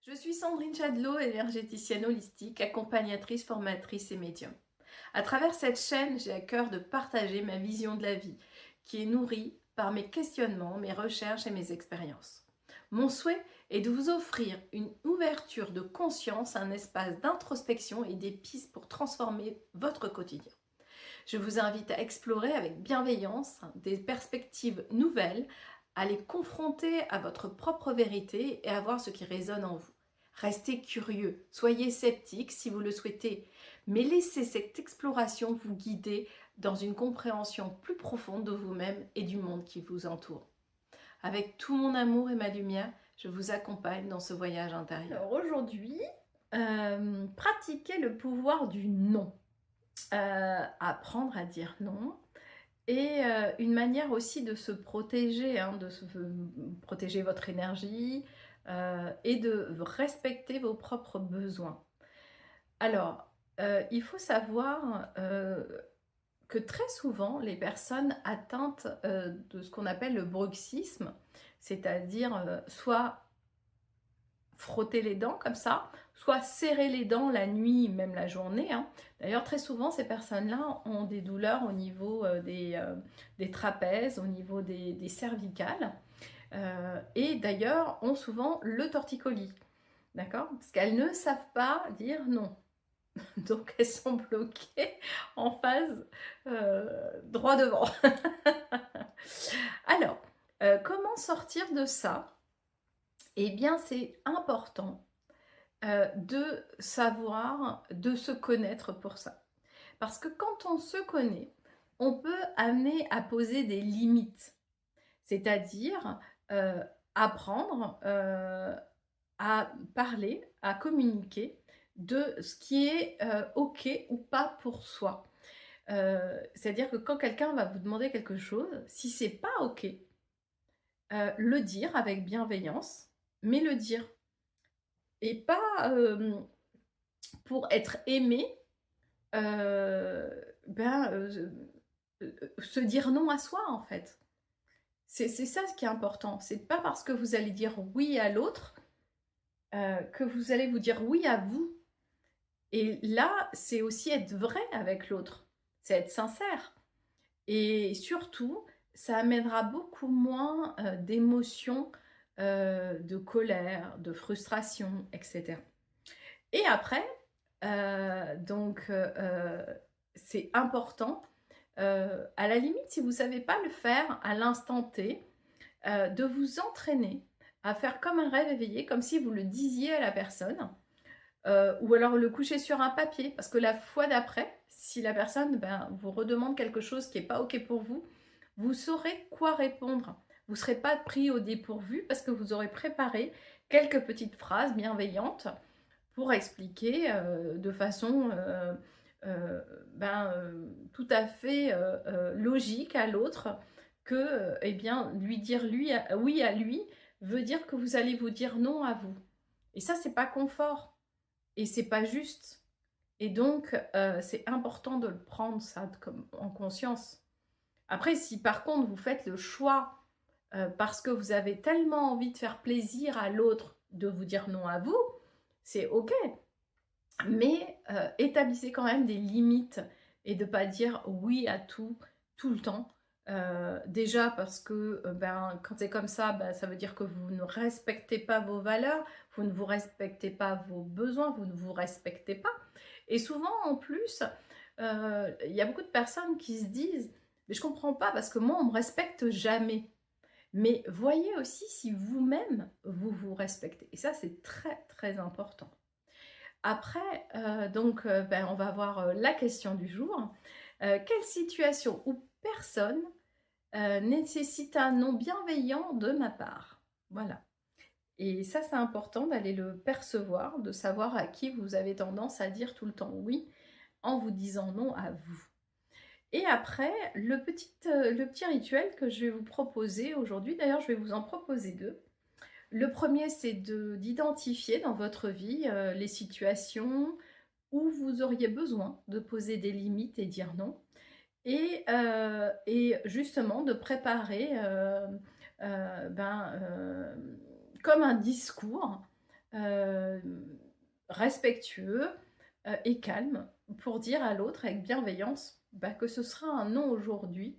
Je suis Sandrine Chadlot, énergéticienne holistique, accompagnatrice, formatrice et médium. À travers cette chaîne, j'ai à cœur de partager ma vision de la vie, qui est nourrie par mes questionnements, mes recherches et mes expériences. Mon souhait est de vous offrir une ouverture de conscience, un espace d'introspection et des pistes pour transformer votre quotidien. Je vous invite à explorer avec bienveillance des perspectives nouvelles, à les confronter à votre propre vérité et à voir ce qui résonne en vous. Restez curieux, soyez sceptique si vous le souhaitez, mais laissez cette exploration vous guider dans une compréhension plus profonde de vous-même et du monde qui vous entoure. Avec tout mon amour et ma lumière, je vous accompagne dans ce voyage intérieur. Alors aujourd'hui, pratiquez le pouvoir du non. Apprendre à dire non et une manière aussi de se protéger, de protéger votre énergie et de respecter vos propres besoins. Alors, il faut savoir que très souvent, les personnes atteintes de ce qu'on appelle le bruxisme, c'est-à-dire soit frotter les dents comme ça, soit serrer les dents la nuit, même la journée. D'ailleurs, très souvent, ces personnes-là ont des douleurs au niveau des trapèzes, au niveau des cervicales, et d'ailleurs ont souvent le torticolis, d'accord? Parce qu'elles ne savent pas dire non. Donc, elles sont bloquées en phase droit devant. Alors, comment sortir de ça? Eh bien, c'est important de savoir, de se connaître pour ça. Parce que quand on se connaît, on peut amener à poser des limites. C'est-à-dire apprendre à parler, à communiquer de ce qui est OK ou pas pour soi. C'est-à-dire que quand quelqu'un va vous demander quelque chose, si c'est pas OK, le dire avec bienveillance, mais le dire. Et pas pour être aimé, se dire non à soi, en fait. C'est ça ce qui est important. C'est pas parce que vous allez dire oui à l'autre, que vous allez vous dire oui à vous. Et là, c'est aussi être vrai avec l'autre. C'est être sincère. Et surtout, ça amènera beaucoup moins, d'émotions, de colère, de frustration, et cetera. Et après, c'est important, à la limite, si vous ne savez pas le faire à l'instant T, de vous entraîner à faire comme un rêve éveillé, comme si vous le disiez à la personne, ou alors le coucher sur un papier. Parce que la fois d'après, si la personne vous redemande quelque chose qui n'est pas OK pour vous, vous saurez quoi répondre. Vous ne serez pas pris au dépourvu parce que vous aurez préparé quelques petites phrases bienveillantes pour expliquer de façon tout à fait logique à l'autre que lui dire oui à lui veut dire que vous allez vous dire non à vous. Et ça, c'est pas confort et c'est pas juste. Et donc, c'est important de le prendre ça comme en conscience. Après, si par contre vous faites le choix parce que vous avez tellement envie de faire plaisir à l'autre de vous dire non à vous, c'est OK. Mais établissez quand même des limites et de ne pas dire oui à tout, tout le temps. Déjà parce que quand c'est comme ça, ça veut dire que vous ne respectez pas vos valeurs, vous ne vous respectez pas vos besoins, vous ne vous respectez pas. Et souvent en plus, il y a beaucoup de personnes qui se disent: «Mais je comprends pas parce que moi on me respecte jamais». Mais voyez aussi si vous-même vous vous respectez et ça c'est très, très important. Après, on va voir, la question du jour. Quelle situation ou personne, nécessite un non bienveillant de ma part? Voilà, et ça, c'est important d'aller le percevoir, de savoir à qui vous avez tendance à dire tout le temps oui, en vous disant non à vous. Et après, le petit rituel que je vais vous proposer aujourd'hui, d'ailleurs, je vais vous en proposer 2. Le premier, c'est d'identifier dans votre vie, les situations où vous auriez besoin de poser des limites et dire non, et justement de préparer, comme un discours, respectueux, et calme pour dire à l'autre avec bienveillance, bah, que ce sera un non aujourd'hui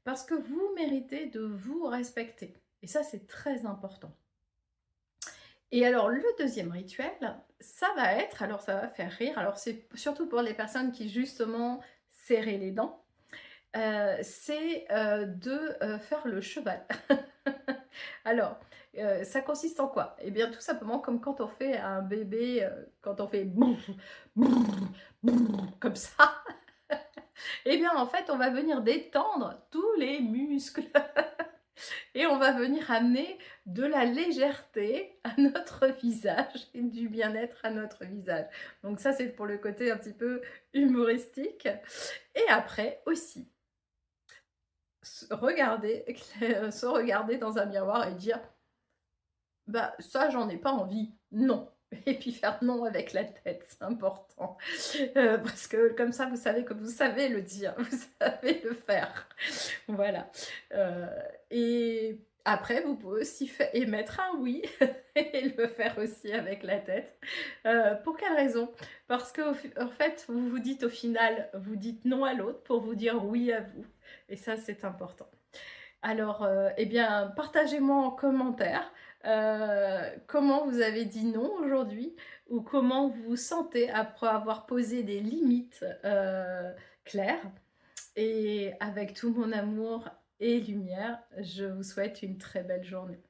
parce que vous méritez de vous respecter et ça, c'est très important. Et alors le deuxième rituel, ça va être alors ça va faire rire, alors c'est surtout pour les personnes qui justement serraient les dents, c'est, de, faire le cheval. Alors, ça consiste en quoi? Eh bien, tout simplement comme quand on fait un bébé, quand on fait boum, boum, boum, comme ça, eh bien, en fait, on va venir détendre tous les muscles et on va venir amener de la légèreté à notre visage et du bien-être à notre visage. Donc ça, c'est pour le côté un petit peu humoristique et après aussi, se regarder dans un miroir et dire: «Bah, ça, j'en ai pas envie, non» et puis faire non avec la tête, c'est important. Parce que comme ça, vous savez que vous savez le dire, vous savez le faire. Voilà, heu et après vous pouvez aussi émettre un oui et le faire aussi avec la tête. Pour quelle raison? Parce qu'au en fait, vous vous dites au final, vous dites non à l'autre pour vous dire oui à vous et ça, c'est important. Alors, eh bien, partagez-moi en commentaire, comment vous avez dit non aujourd'hui ou comment vous vous sentez après avoir posé des limites, claires et avec tout mon amour et lumière, je vous souhaite une très belle journée.